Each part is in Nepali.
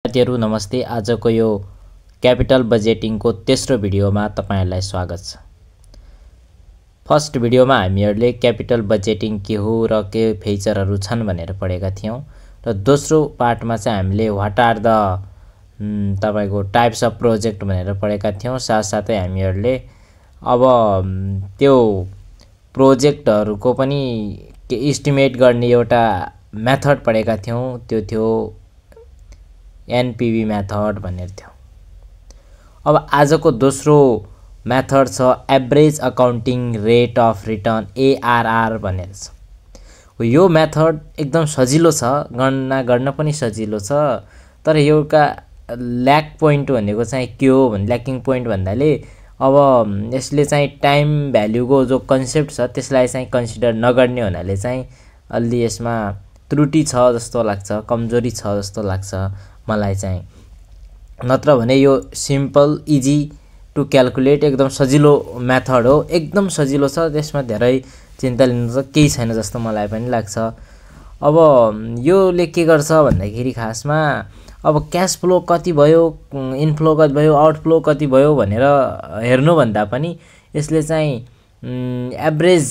साथीहरु नमस्ते। आजको यो क्यापिटल बजेटिङको तेस्रो भिडियोमा तपाईहरुलाई स्वागत छ। फर्स्ट भिडियोमा हामीहरुले क्यापिटल बजेटिङ के हो र के फिचरहरु छन् भनेर पढेका थियौं र दोस्रो पार्टमा चाहिँ हामीले व्हाट आर द तपाईको टाइप्स अफ प्रोजेक्ट भनेर पढेका थियौं। साथसाथै हामीहरुले अब त्यो प्रोजेक्टहरुको पनि एस्टिमेट गर्ने एउटा मेथड पढेका थियौं। त्यो थियो एनपीवी मेथड भनेर थियो। अब आजको दोस्रो मेथड छ average accounting rate of return ARR भनेर छ। यो मेथड एकदम सजिलो छ, गणना गर्न पनि सजिलो छ। तर एउटा ल्याक पोइन्ट भनेको चाहिँ के हो भने ल्याकिङ पोइन्ट भन्दाले अब यसले चाहिँ टाइम भ्यालुको जो कन्सेप्ट छ त्यसलाई चाहिँ कन्सिडर नगर्ने हुनाले चाहिँ अलि यसमा त्रुटि छ जस्तो लाग्छ, कमजोरी छ जस्तो लाग्छ मलाई चाहिँ। नत्र भने यो सिम्पल इजी टु क्याल्कुलेट एकदम सजिलो मेथड हो, एकदम सजिलो छ। त्यसमा धेरै चिन्ता लिनु केही छैन जस्तो मलाई पनि लाग्छ। अब योले के गर्छ भन्दाखेरि खासमा अब क्याश फ्लो कति भयो, इनफ्लो कति भयो, आउटफ्लो कति भयो भनेर हेर्नु भन्दा पनि यसले चाहिँ एभरेज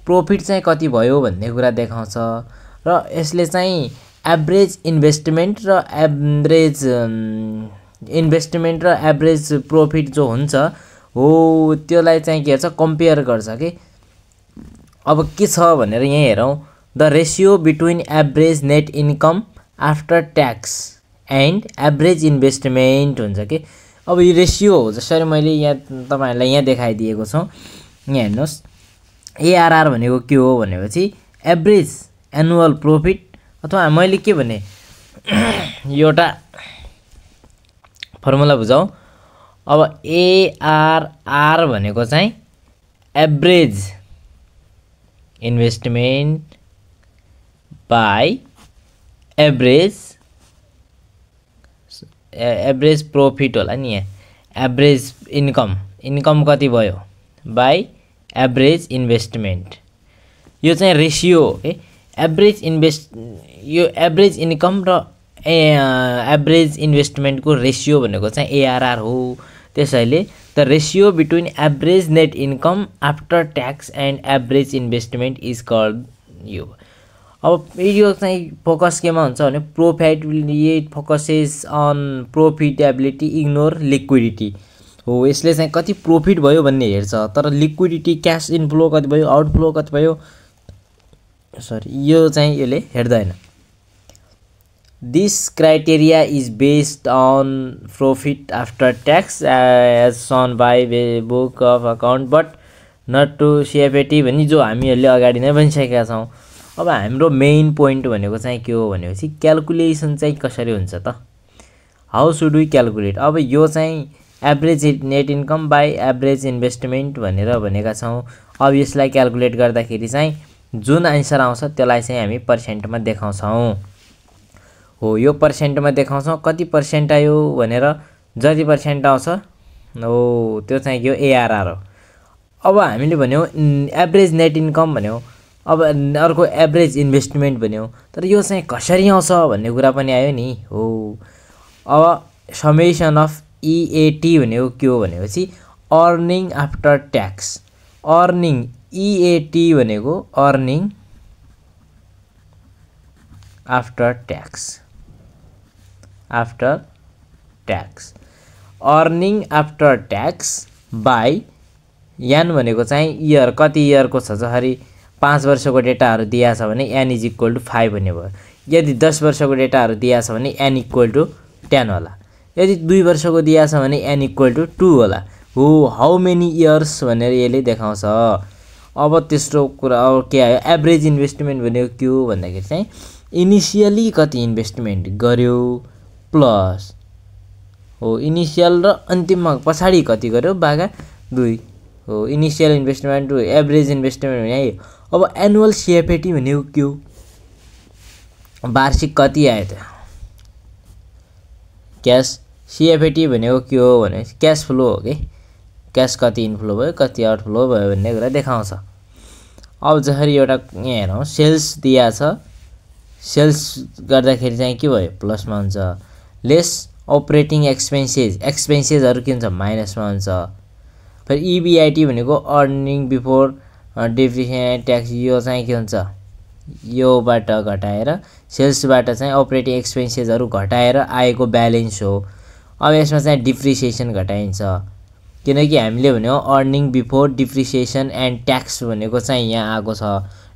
प्रॉफिट चाहिँ कति भयो भन्ने कुरा देखाउँछ र यसले चाहिँ एभरेज इन्भेस्टमेन्ट र एभरेज प्रॉफिट जो हुन्छ हो त्यसलाई चाहिँ के छ कम्पेयर गर्छ के। अब के छ भनेर यहाँ हेरौं, the ratio between average net income after tax and average investment हुन्छ के। अब यो रेशियो हो जसरी मैले यहाँ तपाईहरुलाई यहाँ देखाइदिएको छु। यहाँ हेर्नुस्, एआरआर भनेको के हो भनेपछि एभरेज एनुअल प्रॉफिट, अथवा मैले के भने एउटा फर्मुला बुझाऊ। अब एआरआर भनेको चाहिँ average investment by average profit होला नि। यहाँ एभरेज इन्कम कति भयो बाइ एभरेज इन्भेस्टमेन्ट, यो चाहिँ रेशियो हो के। यो एभरेज इन्कम र एभरेज इन्भेस्टमेन्ट को रेशियो भनेको चाहिँ एआरआर हो। त्यसैले the ratio between average net income after tax and average investment is called यो। अब यो चाहिँ फोकस केमा हुन्छ भने profitability, focuses on profitability ignore liquidity हो। यसले चाहिँ कति प्रॉफिट भयो भन्ने हेर्छ, तर लिक्विडिटी क्याश इनफ्लो कति भयो, आउटफ्लो कति भयो, यो चाहिँ यसले हेर्दैन। This criteria is based on profit after tax as shown by book of account but not to CFAT भनी जो हामीहरुले अगाडि नै भनिसकेका छौं। अब हाम्रो मेन पोइन्ट भनेको चाहिँ के हो भनेपछि क्याल्कुलेसन चाहिँ कसरी हुन्छ त, हाउ शुड वी क्याल्कुलेट। अब यो चाहिँ average net income by average investment भनेर भनेका छौं। अब यसलाई क्याल्कुलेट गर्दाखेरि चाहिँ जुन आन्सर आउँछ त्यसलाई चाहिँ हामी पर्सेन्टमा देखाउँछौं हो। यो पर्सेन्टमा देखाउँछौं कति पर्सेन्ट आयो भनेर, जति पर्सेन्ट आउँछ हो त्यो चाहिँ यो एआरआर हो। अब हामीले भन्यौ एभरेज नेट इन्कम भन्यौ, अब अर्को एभरेज इन्भेस्टमेन्ट भन्यौ, तर यो चाहिँ कसरी आउँछ भन्ने कुरा पनि आयो नि हो। अब समेसन अफ इएटी भनेको के हो भनेपछि earning after tax. Earning EAT भनेको earning after tax, earning after tax by N भनेको चाहिँ इयर, कति इयरको छ जसरी 5 वर्षको डेटाहरु दिया छ भने n इज इक्वल टु 5 भन्ने भयो। यदि 10 वर्षको डेटाहरु दिया छ भने n इक्वल टु 10 होला। यदि 2 वर्षको दिया छ भने n इक्वल टु 2 होला हो। हाउ मेनी इयर्स भनेर यसले देखाउँछ। अब तेस्रो कुरा अब के आयो, एभरेज इन्भेस्टमेन्ट भनेको के हो भन्दाखेरि चाहिँ इनिशियली कति इन्भेस्टमेन्ट गर्यो प्लस हो इनिशियल र अन्तिममा पछाडी कति गर्यो भागा 2 हो। Initial investment to average investment भने। अब एनुअल सीएफएटी भनेको के हो, वार्षिक कति आयो त। क्याश सीएफएटी भनेको के हो भने क्याश फ्लो हो के, क्याश कति इनफ्लो भयो कति आउटफ्लो भयो भन्ने कुरा देखाउँछ। अब जसरी एउटा यहाँ हेरौँ, सेल्स दिया छ, सेल्स गर्दाखेरि चाहिँ के भयो प्लसमा हुन्छ, लेस अपरेटिङ एक्सपेन्सेसहरु के हुन्छ माइनसमा हुन्छ। फेरि EBIT भनेको अर्निङ बिफोर डेप्रिसिएसन ट्याक्स, यो चाहिँ के हुन्छ योबाट घटाएर सेल्सबाट चाहिँ अपरेटिङ एक्सपेन्सेसहरु घटाएर आएको ब्यालेन्स हो। अब यसमा चाहिँ डिप्रिसिएसन घटाइन्छ किनकि हामीले भन्यो earning before depreciation and tax भनेको चाहिँ यहाँ आएको छ,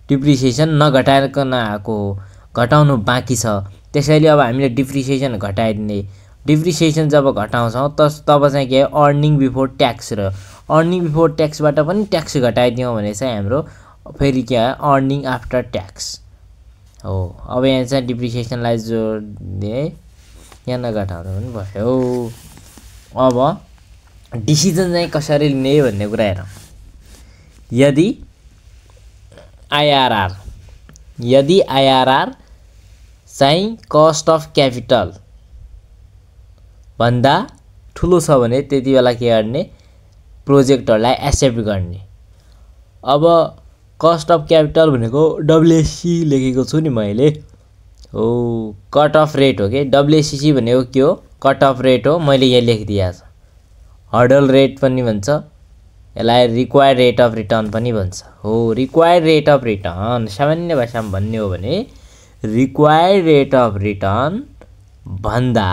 डिप्रिसिएसन नघटाइकन आएको हो, घटाउनु बाँकी छ। त्यसैले अब हामीले डिप्रिसिएसन घटाइदिने, डिप्रिसिएसन जब घटाउँछौँ तब चाहिँ के अर्निङ बिफोर ट्याक्स र अर्निङ बिफोर ट्याक्सबाट पनि ट्याक्स घटाइदियौँ भने चाहिँ हाम्रो फेरि के आयो अर्निङ आफ्टर ट्याक्स हो। अब यहाँ चाहिँ डिप्रिसिएसनलाई जोड्दिए यहाँ नघटाउँदा पनि भयो। अब डिसिजन चाहिँ कसरी लिने भन्ने कुरा हेरौँ। यदि आइआरआर चाहिँ कस्ट अफ क्यापिटल भन्दा ठुलो छ भने त्यति बेला के गर्ने प्रोजेक्टहरुलाई एक्सेप्ट गर्ने। अब कस्ट अफ क्यापिटल भनेको WACC लेखेको छु नि मैले हो, कट अफ रेट हो के। WACC भनेको के हो कट अफ रेट हो, मैले यहाँ लेखिदिएको छु। हर्डल रेट पनि भन्छ यसलाई, रिक्वायर्ड रेट अफ रिटर्न पनि भन्छ हो। रिक्वायर्ड रेट अफ रिटर्न सामान्य भाषामा भन्ने हो भने रिक्वायर्ड रेट अफ रिटर्न भन्दा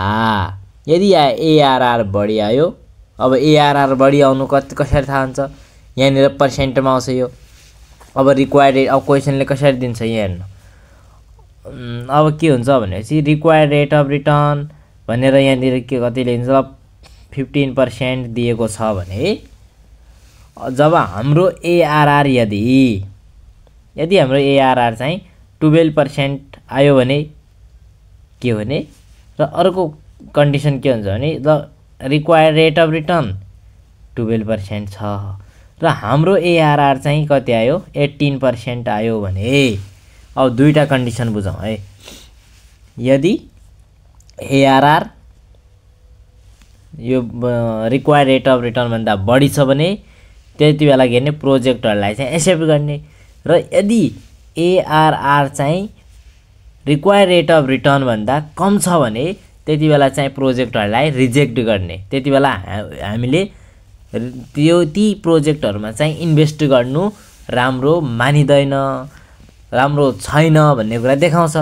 यदि ARR बढी आयो, अब ARR बढी आउनु कसरी थाहा हुन्छ यहाँनिर पर्सेन्टमा आउँछ यो। अब रिक्वायर्ड रेट अब क्वेसनले कसरी दिन्छ यहाँ हेर्नु। अब के हुन्छ भनेपछि रिक्वायर्ड रेट अफ रिटर्न भनेर यहाँनिर के कति लिन्छ 15% दिएको छ भने जब हाम्रो ARR यदि हाम्रो ARR चाहिँ 12% आयो भने के भने र अर्को कन्डिसन के हुन्छ भने the required rate of return 12% छ र हाम्रो ARR चाहिँ कति आयो 18% आयो भने अब दुईटा कन्डिसन बुझौँ है। यदि ARR यो रिक्वायर्ड रेट अफ रिटर्न भन्दा बढी छ भने त्यति बेला के गर्ने प्रोजेक्टहरुलाई चाहिँ एक्सेप्ट गर्ने, र यदि ARR चाहिँ रिक्वायर्ड रेट अफ रिटर्न भन्दा कम छ भने त्यति बेला चाहिँ प्रोजेक्टहरुलाई रिजेक्ट गर्ने। त्यति बेला हामीले ती प्रोजेक्टहरुमा चाहिँ इन्भेस्ट गर्नु राम्रो मानिदैन, राम्रो छैन भन्ने कुरा देखाउँछ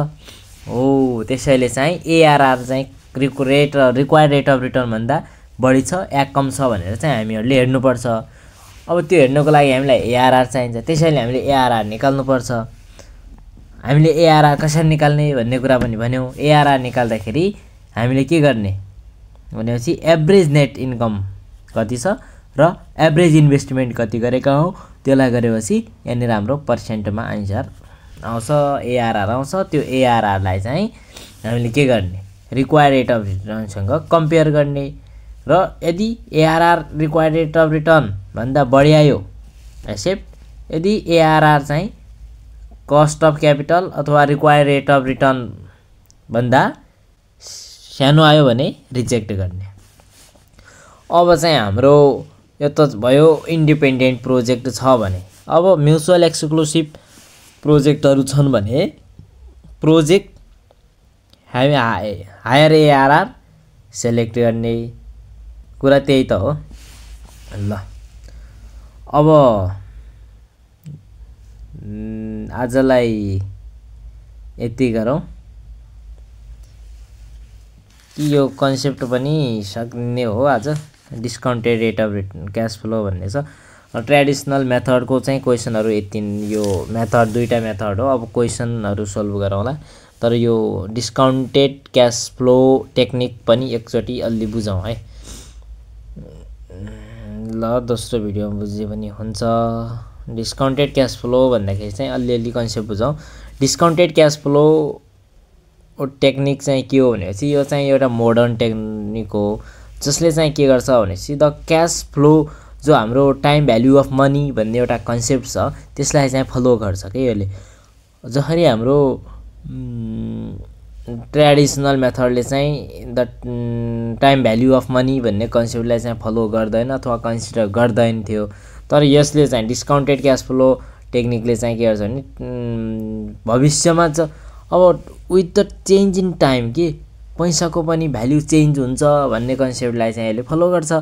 हो। त्यसैले चाहिँ ARR चाहिँ रिक्वायर्ड रेट अफ रिटर्न भन्दा बढी छ या कम छ भनेर चाहिँ हामीहरुले हेर्नुपर्छ। अब त्यो हेर्नको लागि हामीलाई ARR चाहिन्छ, त्यसैले हामीले ARR निकाल्नुपर्छ। हामीले ARR कसरी निकाल्ने भन्ने कुरा पनि भन्यौं। ARR निकाल्दाखेरि हामीले के गर्ने भनेपछि एभरेज नेट इन्कम कति छ र एभरेज इन्भेस्टमेन्ट कति गरेका हौ त्यसलाई गरेपछि यहाँनिर हाम्रो पर्सेन्टमा आन्सर आउँछ, ARR आउँछ। त्यो ARR लाई चाहिँ हामीले के गर्ने रिक्वायर्ड रेट अफ रिटर्नसँग कम्पेयर गर्ने, र यदि ARR required rate of return भन्दा बढी आयो एक्सेप्ट, यदि ARR चाहिँ कस्ट अफ क्यापिटल अथवा रिक्वायर्ड रेट अफ रिटर्न भन्दा सानो आयो भने रिजेक्ट गर्ने। अब चाहिँ हाम्रो यो त भयो इन्डिपेन्डेन्ट प्रोजेक्ट छ भने। अब म्युचुअल एक्सक्लुसिभ प्रोजेक्टहरु छन् भने प्रोजेक्ट हायर ARR सेलेक्ट गर्ने कुरा त्यही त हो। ल अब आजलाई यति गरौँ कि यो कन्सेप्ट पनि सक्ने हो। आज discounted rate of return cash flow भन्ने छ। ट्रेडिसनल मेथडको चाहिँ क्वेसनहरु यति, यो मेथड दुईटा मेथड हो। अब क्वेसनहरु सल्भ गरौँला, तर यो डिस्काउन्टेड क्याश फ्लो टेक्निक पनि एकचोटी अलि बुझौँ है। ल दोस्रो भिडियोमा बुझे पनि हुन्छ। डिस्काउन्टेड क्याश फ्लो भन्दाखेरि चाहिँ अलिअलि कन्सेप्ट बुझौँ। डिस्काउन्टेड क्याश फ्लो टेक्निक चाहिँ के हो भनेपछि यो चाहिँ एउटा मोडर्न टेक्निक हो जसले चाहिँ के गर्छ भनेपछि द क्याश फ्लो जो हाम्रो टाइम भ्याल्यु अफ मनी भन्ने एउटा कन्सेप्ट छ त्यसलाई चाहिँ फलो गर्छ के यसले। जसरी हाम्रो ट्रेडिसनल मेथडले चाहिँ the time value of money भन्ने कन्सेप्टलाई चाहिँ फलो गर्दैन अथवा कन्सिडर गर्दैन थियो, तर यसले चाहिँ डिस्काउन्टेड क्याश फ्लो टेक्निकले चाहिँ के गर्छ भने भविष्यमा अब with the change in time के पैसाको पनि भ्याल्यु चेन्ज हुन्छ भन्ने कन्सेप्टलाई चाहिँ यसले फलो गर्छ।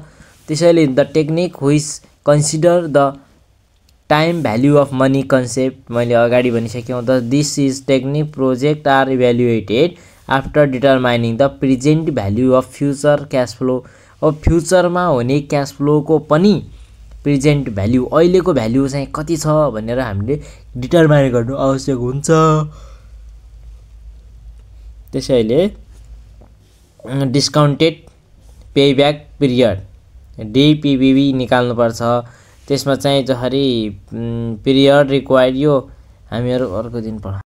त्यसैले the technique which consider the time value of money concept मैले अगाडि भनिसक्यौँ। The this is technique project are evaluated after determining the present value of future cash flow. अब फ्युचरमा हुने क्यास फ्लोको पनि प्रेजेन्ट भ्याल्यु अहिलेको भ्याल्यु चाहिँ कति छ भनेर हामीले डिटरमाइन गर्नु आवश्यक हुन्छ। त्यसैले डिस्काउन्टेड पेब्याक पिरियड डिपिबिबी निकाल्नुपर्छ। त्यसमा चाहिँ जसरी पिरियड रिक्वायर्ड यो हामीहरू अर्को दिन पढ